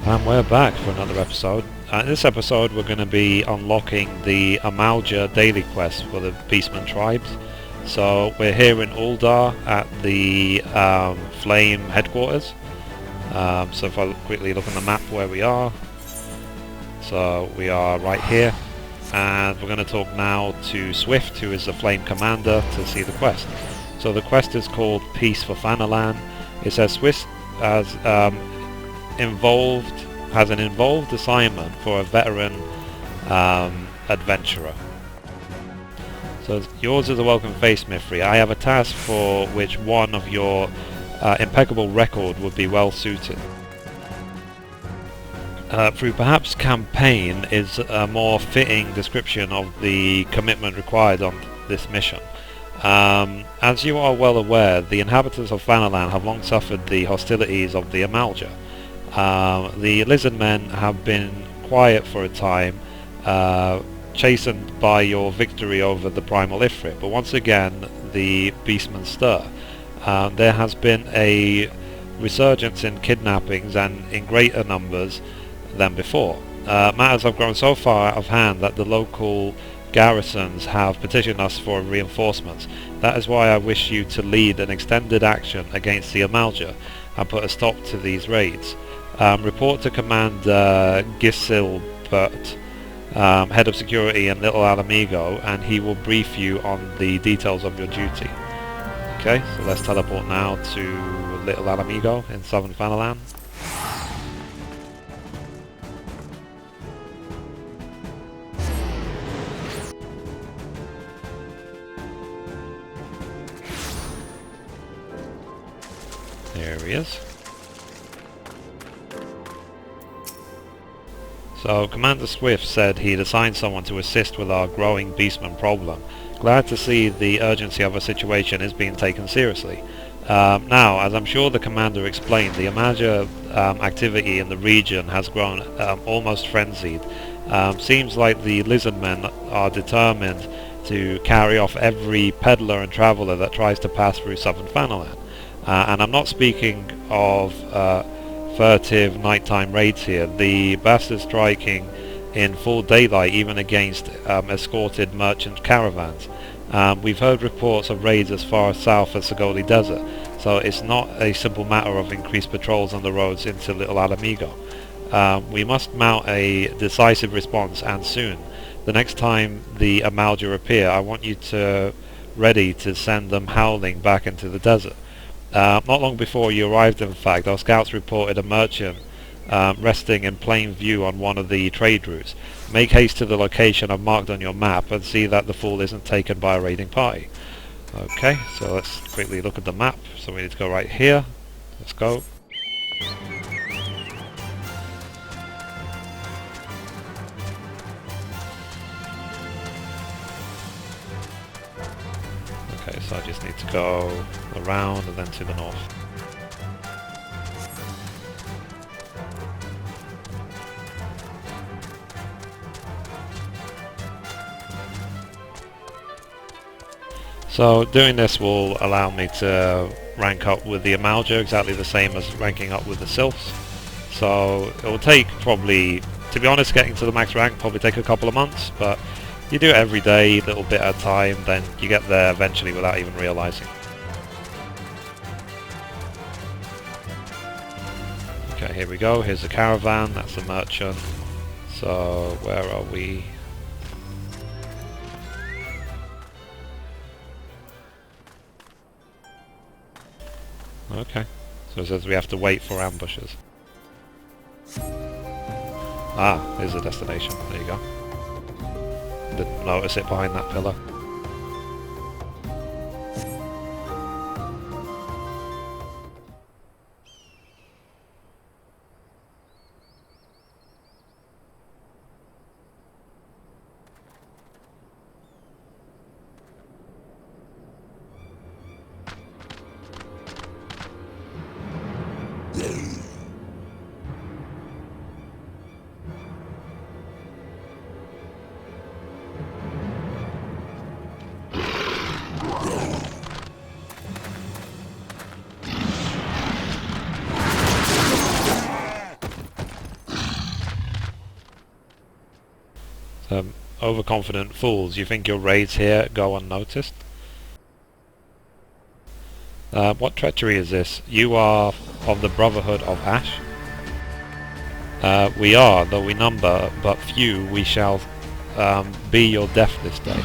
And we're back for another episode. In this episode we're going to be unlocking the Amalj'aa Daily quest for the Beastman tribes. So we're here in Ul'dah at the Flame headquarters. So if I quickly look on the map where we are. So we are right here. And we're going to talk now to Swift, who is the Flame commander, to see the quest. So the quest is called Peace for Thanalan. It says Swift has an involved assignment for a veteran adventurer. So yours is a welcome face, Mithrie. I have a task for which one of your impeccable record would be well suited. Through perhaps campaign is a more fitting description of the commitment required on this mission. As you are well aware, the inhabitants of Thanalan have long suffered the hostilities of the Amalj'aa. The lizard men have been quiet for a time, chastened by your victory over the primal Ifrit, but once again the beastmen stir. There has been a resurgence in kidnappings and in greater numbers than before. Matters have grown so far out of hand that the local garrisons have petitioned us for reinforcements. That is why I wish you to lead an extended action against the Amalj'aa and put a stop to these raids. Report to Commander Sylph, head of security in Little Alamigo, and he will brief you on the details of your duty. Okay, so let's teleport now to Little Alamigo in southern Thanalan. There he is. So Commander Swift said he'd assigned someone to assist with our growing beastman problem. Glad to see the urgency of our situation is being taken seriously. Now, as I'm sure the commander explained, the Amalj'aa activity in the region has grown almost frenzied. Seems like the lizardmen are determined to carry off every peddler and traveller that tries to pass through southern Thanalan. And I'm not speaking of furtive nighttime raids here. The bastards striking in full daylight even against escorted merchant caravans. We've heard reports of raids as far south as Sagoli Desert, so it's not a simple matter of increased patrols on the roads into Little Alamigo. We must mount a decisive response, and soon. The next time the Amalj'aa appear, I want you ready to send them howling back into the desert. Not long before you arrived, in fact, our scouts reported a merchant resting in plain view on one of the trade routes. Make haste to the location I've marked on your map and see that the fool isn't taken by a raiding party. Okay, so let's quickly look at the map. So we need to go right here. Let's go. Okay, so I just need to go around and then to the north. So doing this will allow me to rank up with the Amalj'aa exactly the same as ranking up with the Sylphs. So it will take probably, to be honest, getting to the max rank probably take a couple of months, but you do it every day, a little bit at a time, then you get there eventually without even realizing. Okay, here we go. Here's the caravan, that's the merchant. So where are we? Okay, so it says we have to wait for ambushes. Ah, here's the destination, there you go. Didn't notice it behind that pillar. Overconfident fools, you think your raids here go unnoticed? What treachery is this? You are of the Brotherhood of Ash? We are, though we number but few, we shall be your death this day.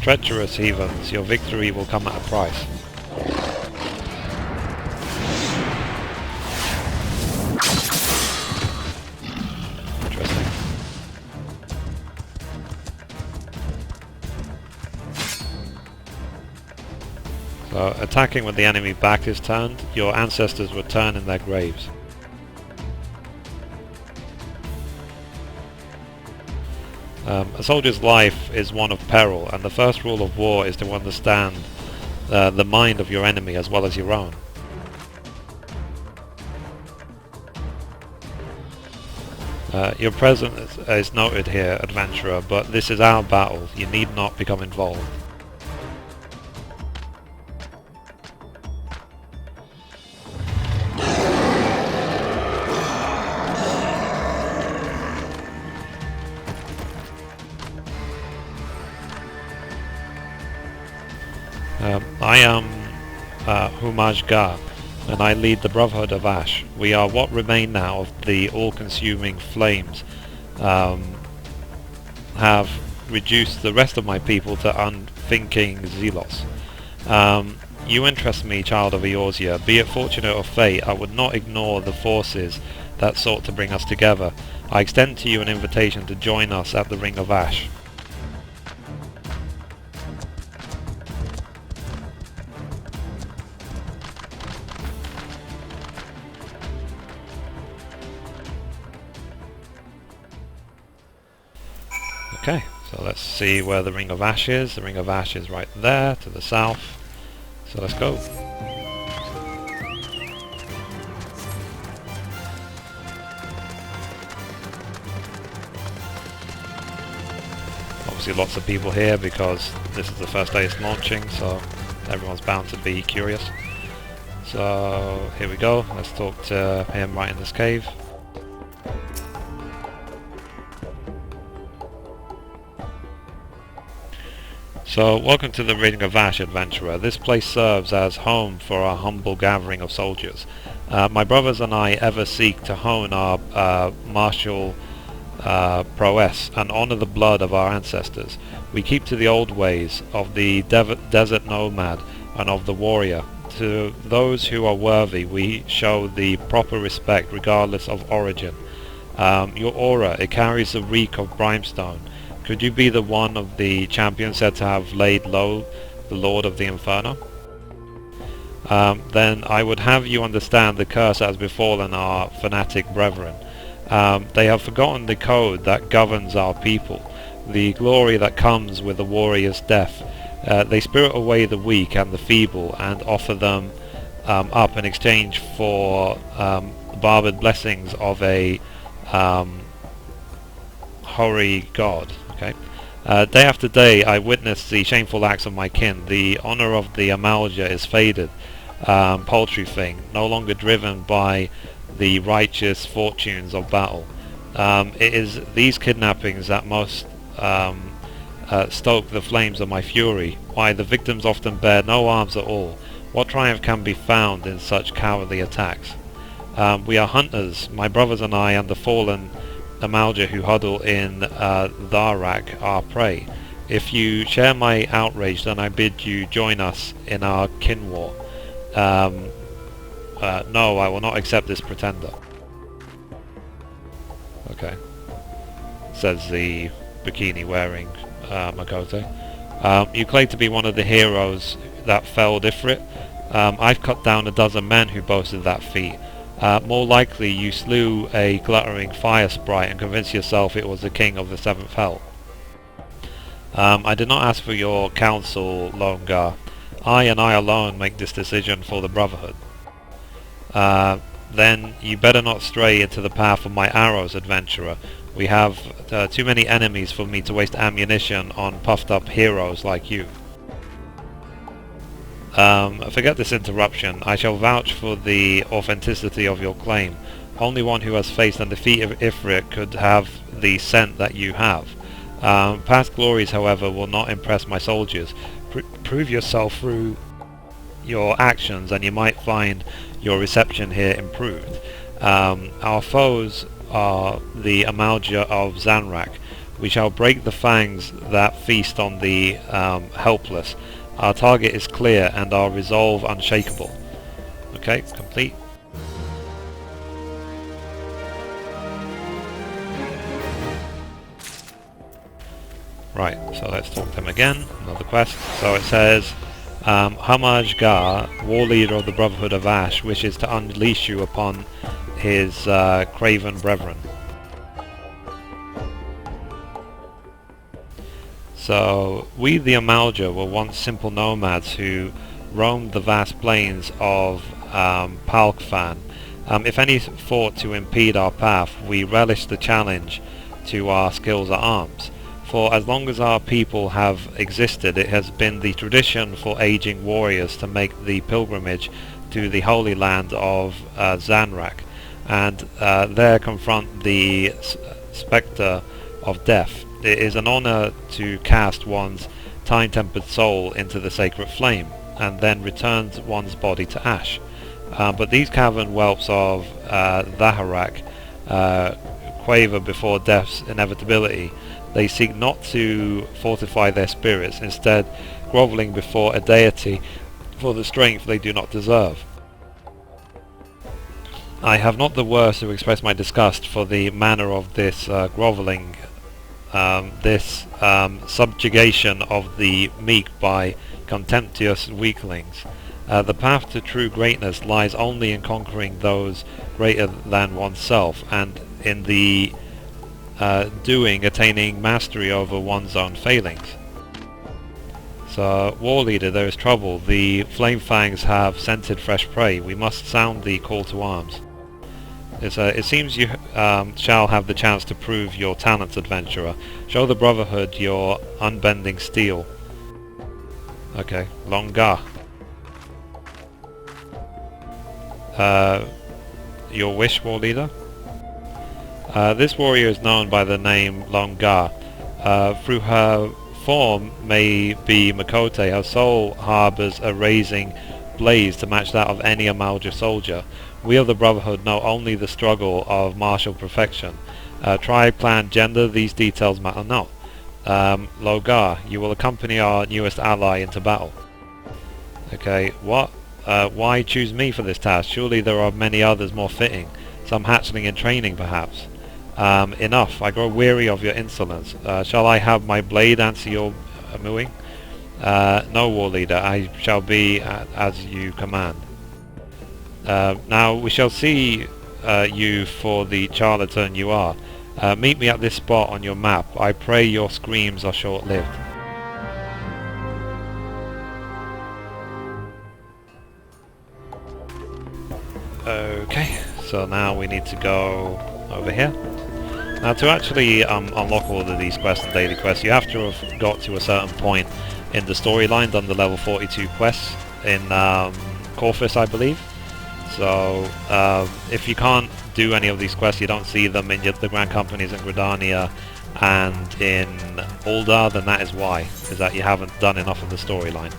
Treacherous heathens, your victory will come at a price. Interesting. So, attacking when the enemy back is turned, your ancestors return in their graves. A soldier's life is one of peril, and the first rule of war is to understand the mind of your enemy as well as your own. Your presence is noted here, adventurer, but this is our battle. You need not become involved. I am Amalj'aa, and I lead the Brotherhood of Ash. We are what remain now of the all-consuming flames have reduced the rest of my people to unthinking zealots. You interest me, child of Eorzea. Be it fortunate or fate, I would not ignore the forces that sought to bring us together. I extend to you an invitation to join us at the Ring of Ash. Okay, so let's see where the Ring of Ash is. The Ring of Ash is right there, to the south. So let's go. Obviously lots of people here because this is the first day it's launching, so everyone's bound to be curious. So here we go, let's talk to him right in this cave. So, welcome to the Ring of Ash, adventurer. This place serves as home for our humble gathering of soldiers. My brothers and I ever seek to hone our martial prowess and honor the blood of our ancestors. We keep to the old ways of the desert nomad and of the warrior. To those who are worthy, we show the proper respect regardless of origin. Your aura, it carries the reek of brimstone. Could you be the one of the champions said to have laid low the Lord of the Inferno? Then I would have you understand the curse that has befallen our fanatic brethren. They have forgotten the code that governs our people, the glory that comes with a warrior's death. They spirit away the weak and the feeble and offer them up in exchange for the barbed blessings of a hoary god. Okay. Day after day I witness the shameful acts of my kin. The honor of the Amalj'aa is faded, paltry thing, no longer driven by the righteous fortunes of battle. It is these kidnappings that most stoke the flames of my fury. Why, the victims often bear no arms at all. What triumph can be found in such cowardly attacks? We are hunters, my brothers and I, and the fallen Amalj'aa who huddle in Tharak our prey. If you share my outrage, then I bid you join us in our kin war. No, I will not accept this pretender. Okay, says the bikini wearing Makote. You claim to be one of the heroes that felled Ifrit. I've cut down a dozen men who boasted that feat. More likely you slew a glittering fire sprite and convinced yourself it was the king of the seventh hell. I did not ask for your counsel, Ul'dah. I and I alone make this decision for the Brotherhood. Then you better not stray into the path of my arrows, adventurer. We have too many enemies for me to waste ammunition on puffed up heroes like you. Forget this interruption. I shall vouch for the authenticity of your claim. Only one who has faced and defeated Ifrit could have the scent that you have. Past glories, however, will not impress my soldiers. Prove yourself through your actions and you might find your reception here improved. Our foes are the Amalj'aa of Zanrak. We shall break the fangs that feast on the helpless. Our target is clear and our resolve unshakable. Okay, complete. Right, so let's talk to them again. Another quest. So it says, Amalj'aa, war leader of the Brotherhood of Ash, wishes to unleash you upon his craven brethren. So, we the Amalj'aa were once simple nomads who roamed the vast plains of Palkfan. If any thought to impede our path, we relished the challenge to our skills at arms. For as long as our people have existed, it has been the tradition for aging warriors to make the pilgrimage to the holy land of Zanrak, and there confront the spectre of death. It is an honor to cast one's time-tempered soul into the sacred flame, and then return one's body to ash. But these cavern whelps of Dhaharak quaver before death's inevitability. They seek not to fortify their spirits, instead grovelling before a deity for the strength they do not deserve. I have not the words to express my disgust for the manner of this grovelling, this subjugation of the meek by contemptuous weaklings. The path to true greatness lies only in conquering those greater than oneself, and in the doing attaining mastery over one's own failings. So, war leader, there is trouble. The flame fangs have scented fresh prey. We must sound the call to arms. It seems you shall have the chance to prove your talents, adventurer. Show the Brotherhood your unbending steel. Okay, Ul'dah. Your wish, war leader? This warrior is known by the name Ul'dah. Through her form may be Makote, her soul harbours a razing blaze to match that of any Amalj'aa soldier. We of the Brotherhood know only the struggle of martial perfection. Tribe, clan, gender, these details matter not. Ul'dah, you will accompany our newest ally into battle. Okay, what? Why choose me for this task? Surely there are many others more fitting. Some hatchling in training, perhaps. Enough, I grow weary of your insolence. Shall I have my blade answer your mooing? No, war leader, I shall be as you command. Now we shall see you for the charlatan you are. Meet me at this spot on your map. I pray your screams are short-lived. Okay, so now we need to go over here. Now to actually unlock all of these quests and daily quests, you have to have got to a certain point in the storyline, done the level 42 quests in Corfus, I believe. So if you can't do any of these quests, you don't see them in the Grand Companies in Gridania and in Ul'dah, then that is why, is that you haven't done enough of the storyline.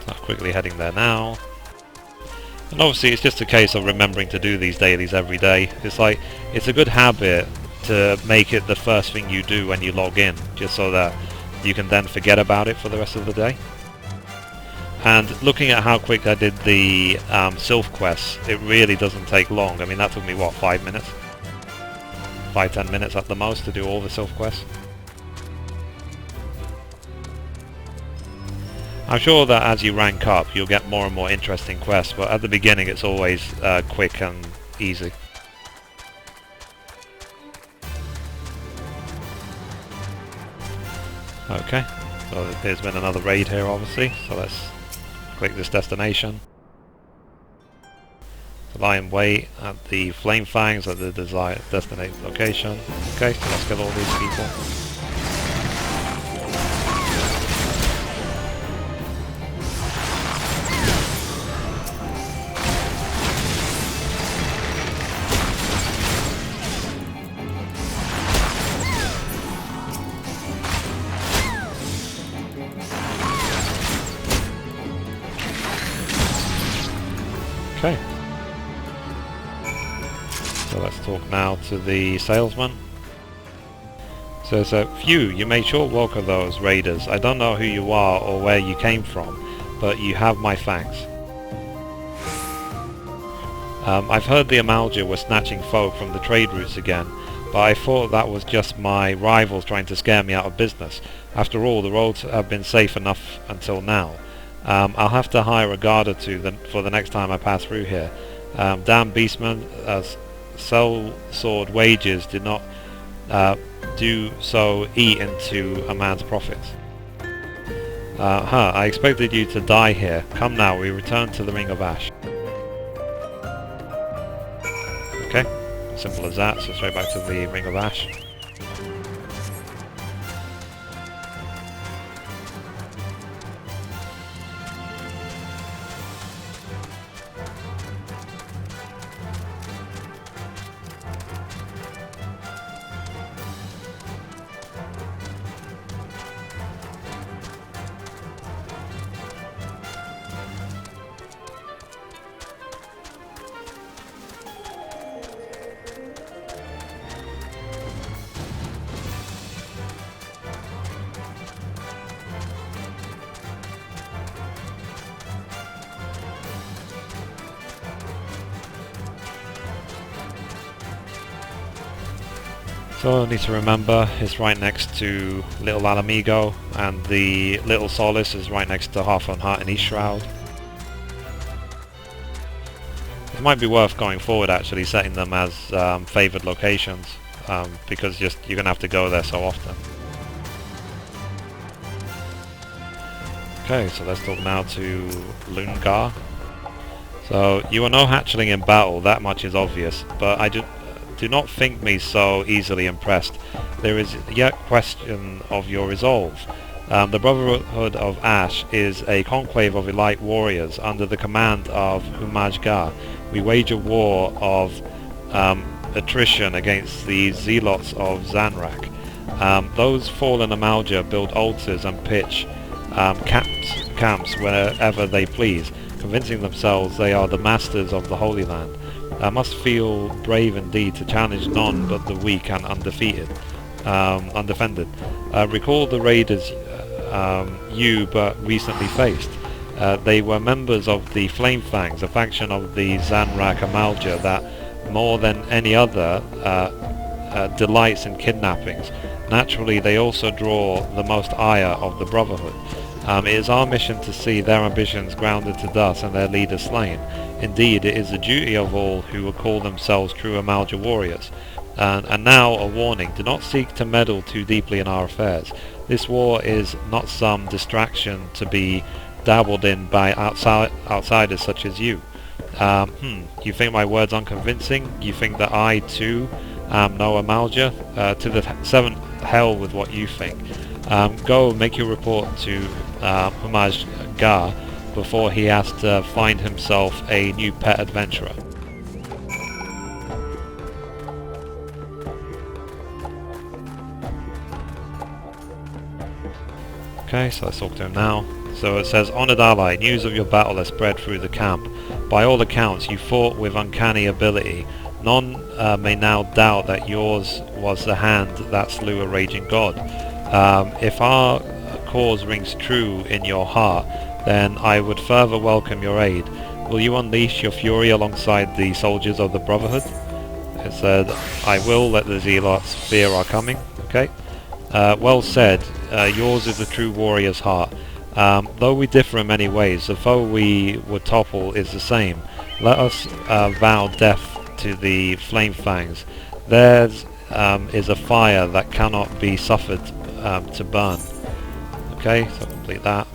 So quickly heading there now. And obviously it's just a case of remembering to do these dailies every day. It's like, it's a good habit to make it the first thing you do when you log in, just so that you can then forget about it for the rest of the day. And looking at how quick I did the Sylph quests, it really doesn't take long. I mean, that took me, what, 5 minutes? 5-10 minutes at the most to do all the Sylph quests. I'm sure that as you rank up, you'll get more and more interesting quests, but at the beginning it's always quick and easy. Okay, so there's been another raid here obviously, so let's click this destination. Lie in wait at the Flame Fangs at the desired designated location. Okay, so let's kill all these people. Okay. So let's talk now to the salesman. So phew, you made short work of those raiders. I don't know who you are or where you came from, but you have my thanks. I've heard the Amalj'aa were snatching folk from the trade routes again, but I thought that was just my rivals trying to scare me out of business. After all, the roads have been safe enough until now. I'll have to hire a guard or two for the next time I pass through here. Damn beastmen, sell sword wages did not do so eat into a man's profits. I expected you to die here. Come now, we return to the Ring of Ash. Okay, simple as that, so straight back to the Ring of Ash. So I need to remember it's right next to Little Alamigo, and the Little Solace is right next to Hearthstone Heart and East Shroud. It might be worth going forward actually setting them as favoured locations, because you're going to have to go there so often. Okay, so let's talk now to Ul'dah. So you are no hatchling in battle, that much is obvious, but do not think me so easily impressed. There is yet question of your resolve. The Brotherhood of Ash is a conclave of elite warriors under the command of Amalj'aa. We wage a war of attrition against the zealots of Zanrak. Those fallen Amalj'aa build altars and pitch camps wherever they please, convincing themselves they are the masters of the Holy Land. I must feel brave indeed to challenge none but the weak and undefended. Recall the raiders you but recently faced. They were members of the Flame Fangs, a faction of the Zanrak Amalj'aa that, more than any other, delights in kidnappings. Naturally, they also draw the most ire of the Brotherhood. It is our mission to see their ambitions grounded to dust and their leaders slain. Indeed, it is the duty of all who will call themselves true Amalj'aa warriors. And now a warning, do not seek to meddle too deeply in our affairs. This war is not some distraction to be dabbled in by outsiders such as you. You think my words unconvincing? You think that I too am no Amalj'aa? To the seventh hell with what you think. Go make your report to Amalj'aa before he has to find himself a new pet adventurer. Okay, so let's talk to him now. So it says, Honoured ally, news of your battle has spread through the camp. By all accounts, you fought with uncanny ability. None may now doubt that yours was the hand that slew a raging god. If our cause rings true in your heart, then I would further welcome your aid. Will you unleash your fury alongside the soldiers of the Brotherhood? It said, I will let the zealots fear our coming. Okay. Well said. Yours is the true warrior's heart. Though we differ in many ways, the foe we would topple is the same. Let us vow death to the Flame Fangs. Theirs is a fire that cannot be suffered to burn. Okay, so complete that.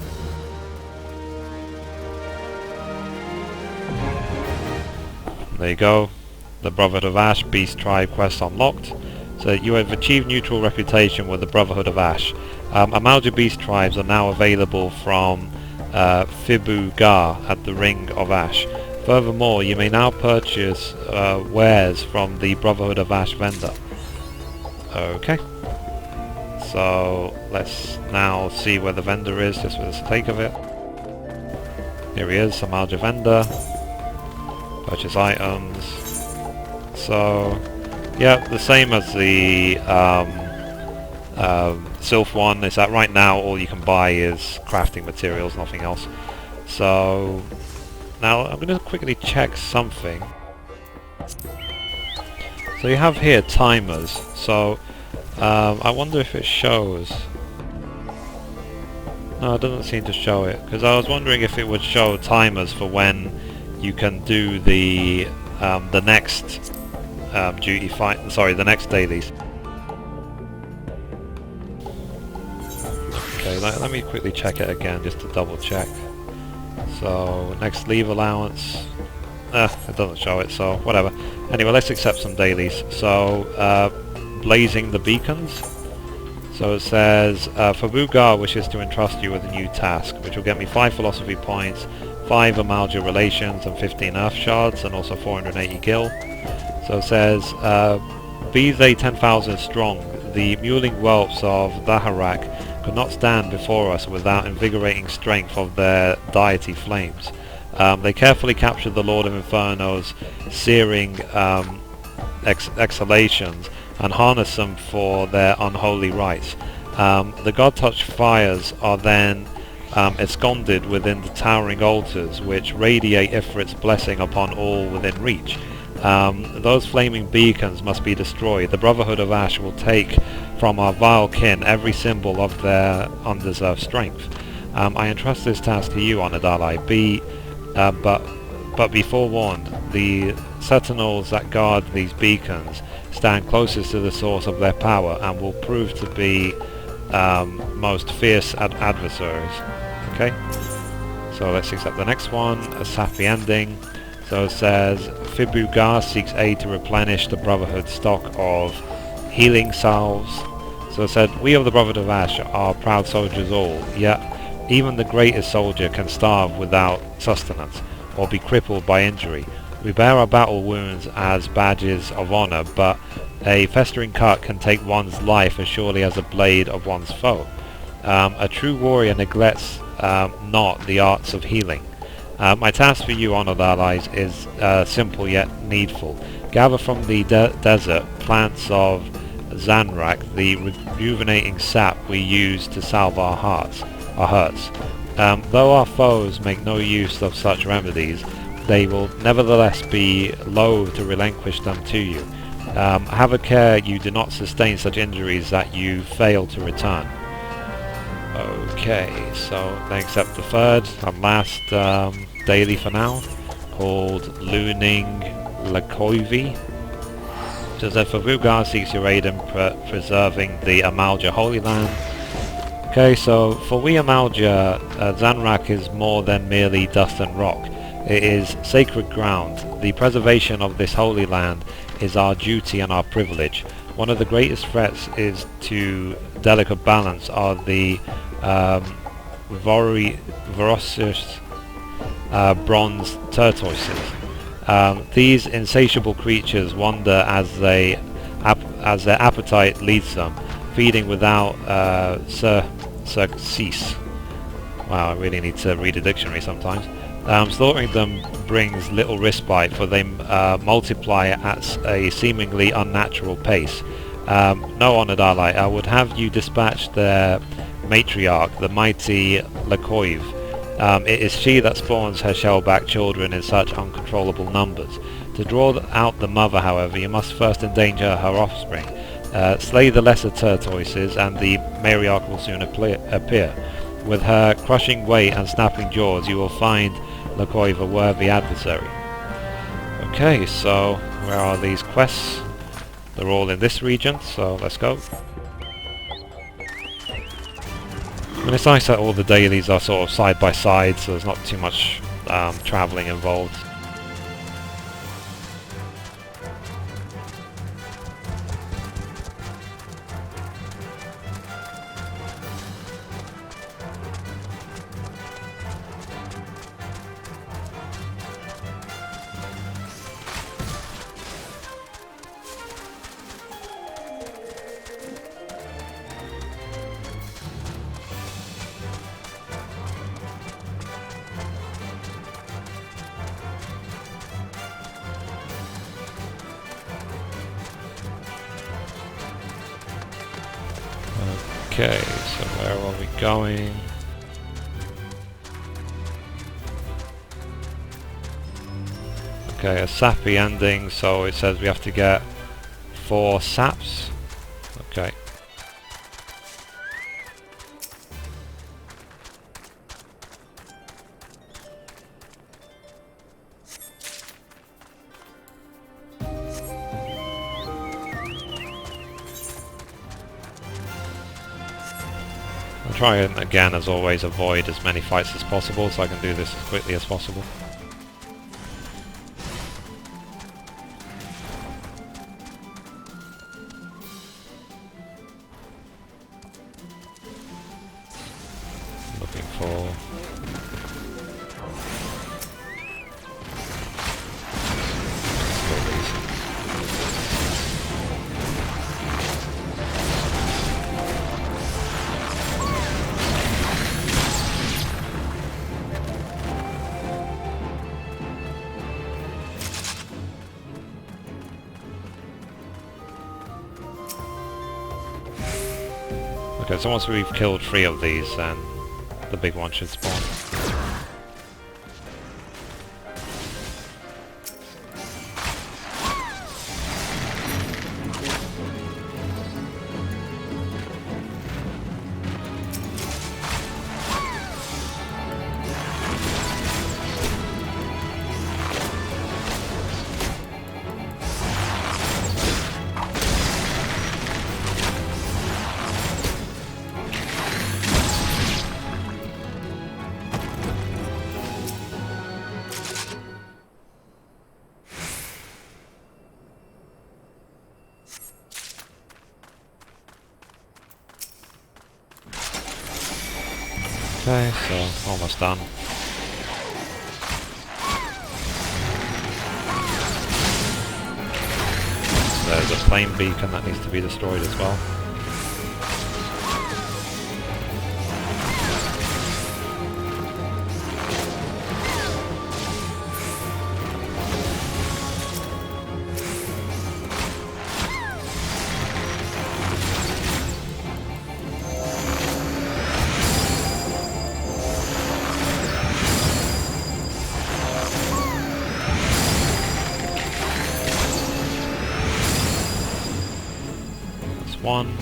There you go. The Brotherhood of Ash Beast Tribe quest unlocked. So you have achieved neutral reputation with the Brotherhood of Ash. Amalj'aa Beast Tribes are now available from Ul'dah at the Ring of Ash. Furthermore, you may now purchase wares from the Brotherhood of Ash vendor. Okay. So let's now see where the vendor is, just for the sake of it. Here he is, Amalj'aa vendor. Purchase items. So, yeah, the same as the Sylph one, is that right now all you can buy is crafting materials, nothing else. So, now I'm going to quickly check something. So you have here timers, so I wonder if it shows. No, it doesn't seem to show it, because I was wondering if it would show timers for when you can do the next duty fight. Sorry, the next dailies. Okay, let me quickly check it again just to double check. So next leave allowance. It doesn't show it, so whatever. Anyway, let's accept some dailies. So blazing the beacons. So it says, Ul'dah wishes to entrust you with a new task, which will get me 5 philosophy points, 5 Amalj'aa relations, and 15 earth shards, and also 480 gil. So it says, be they 10,000 strong, the mewling whelps of Thanalan could not stand before us without invigorating strength of their deity flames. They carefully captured the Lord of Inferno's searing exhalations, and harness them for their unholy rites. The god-touched fires are then ensconced within the towering altars, which radiate Ifrit's blessing upon all within reach. Those flaming beacons must be destroyed. The Brotherhood of Ash will take from our vile kin every symbol of their undeserved strength. I entrust this task to you, Honoured Ally. But be forewarned, the sentinels that guard these beacons stand closest to the source of their power and will prove to be most fierce adversaries. Okay, so let's accept the next one, a happy ending. So it says, Ul'dah seeks aid to replenish the Brotherhood's stock of healing salves. So it said, we of the Brotherhood of Ash are proud soldiers all, yet even the greatest soldier can starve without sustenance, or be crippled by injury. We bear our battle wounds as badges of honour, but a festering cut can take one's life as surely as a blade of one's foe. A true warrior neglects not the arts of healing. My task for you, Honoured Allies, is simple yet needful. Gather from the desert plants of Zanrak, the rejuvenating sap we use to salve our hurts. Though our foes make no use of such remedies, they will nevertheless be loath to relinquish them to you. Have a care you do not sustain such injuries that you fail to return. Okay, so then accept the third and last daily for now, called Looning Lakoivi. So that for Ul'dah seeks your aid in preserving the Amalj'aa Holy Land. Okay, so for we Amalj'aa, Zanrak is more than merely dust and rock. It is sacred ground. The preservation of this holy land is our duty and our privilege. One of the greatest threats is to delicate balance are the voracious bronze tortoises. These insatiable creatures wander as their appetite leads them, feeding without cease. Wow, I really need to read a dictionary sometimes. Slaughtering them brings little respite, for they multiply at a seemingly unnatural pace. No, Honoured Ally, I would have you dispatch their matriarch, the mighty Lakoiv. It is she that spawns her shellback children in such uncontrollable numbers. To draw out the mother, however, you must first endanger her offspring. Slay the lesser tortoises, and the matriarch will soon appear. With her crushing weight and snapping jaws, you will find Lakoiv a worthy adversary. Okay, so where are these quests? They're all in this region, so let's go. And it's nice that all the dailies are sort of side by side, so there's not too much travelling involved. Okay, so where are we going? Okay, a sappy ending, so it says we have to get 4 saps. Okay. I'll try and again, as always, avoid as many fights as possible so I can do this as quickly as possible. Looking for... Okay, so once we've killed 3 of these, then the big one should spawn. Okay, so almost done. There's a plane beacon that needs to be destroyed as well. One. I'm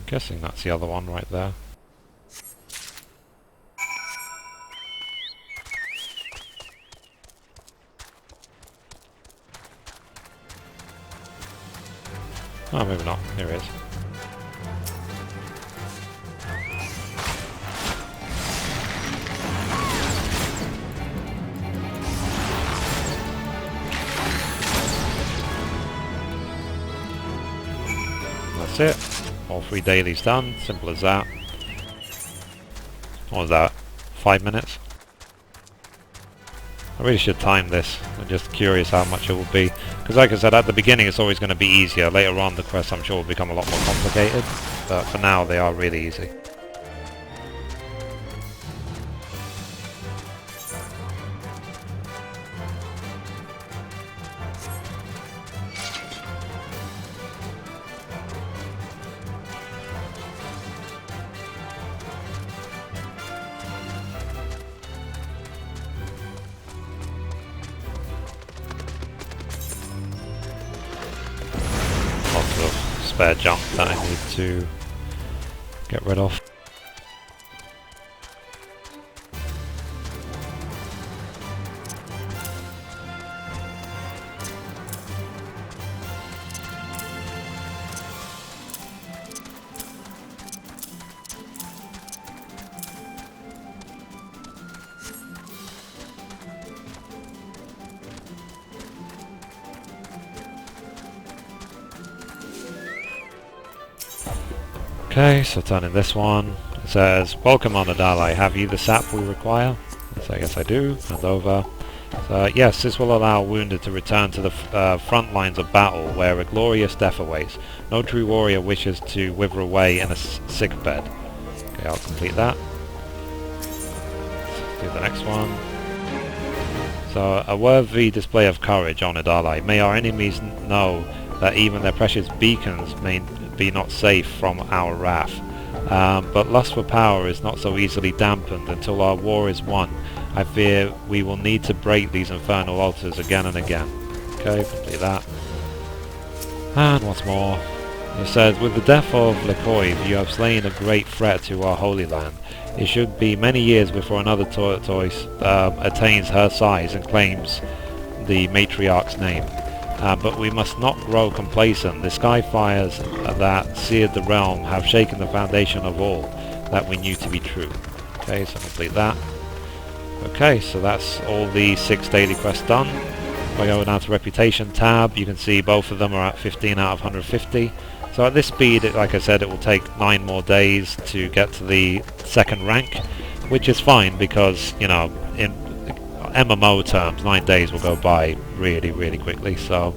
guessing that's the other one right there. Oh, maybe not. Here it is. That's it. All 3 dailies done. Simple as that. What was that? 5 minutes? I really should time this. I'm just curious how much it will be. Because like I said, at the beginning it's always going to be easier. Later on the quests I'm sure will become a lot more complicated. But for now they are really easy. Spare junk that I need to get rid of. Okay, so turning this one, it says, "Welcome Amalj'aa Dailies, have you the sap we require?" So I guess I do, hand over. So yes, this will allow wounded to return to the front lines of battle where a glorious death awaits. No true warrior wishes to wither away in a sick bed. Okay, I'll complete that. Let's do the next one. So, a worthy display of courage, honoured ally. May our enemies know that even their precious beacons may be not safe from our wrath. But lust for power is not so easily dampened until our war is won. I fear we will need to break these infernal altars again and again. Okay, complete that. And once more. It says, with the death of Lecoiv, you have slain a great threat to our holy land. It should be many years before another tortoise attains her size and claims the matriarch's name. But we must not grow complacent. The sky fires that seared the realm have shaken the foundation of all that we knew to be true. Okay, so complete that. Okay, so that's all the 6 daily quests done. If I go down to Reputation tab, you can see both of them are at 15 out of 150. So at this speed, like I said, it will take 9 more days to get to the 2nd rank, which is fine because, you know, in MMO terms, 9 days will go by really, really quickly. So,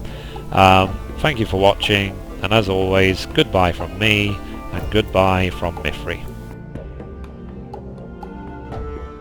thank you for watching, and as always, goodbye from me, and goodbye from Mithrie.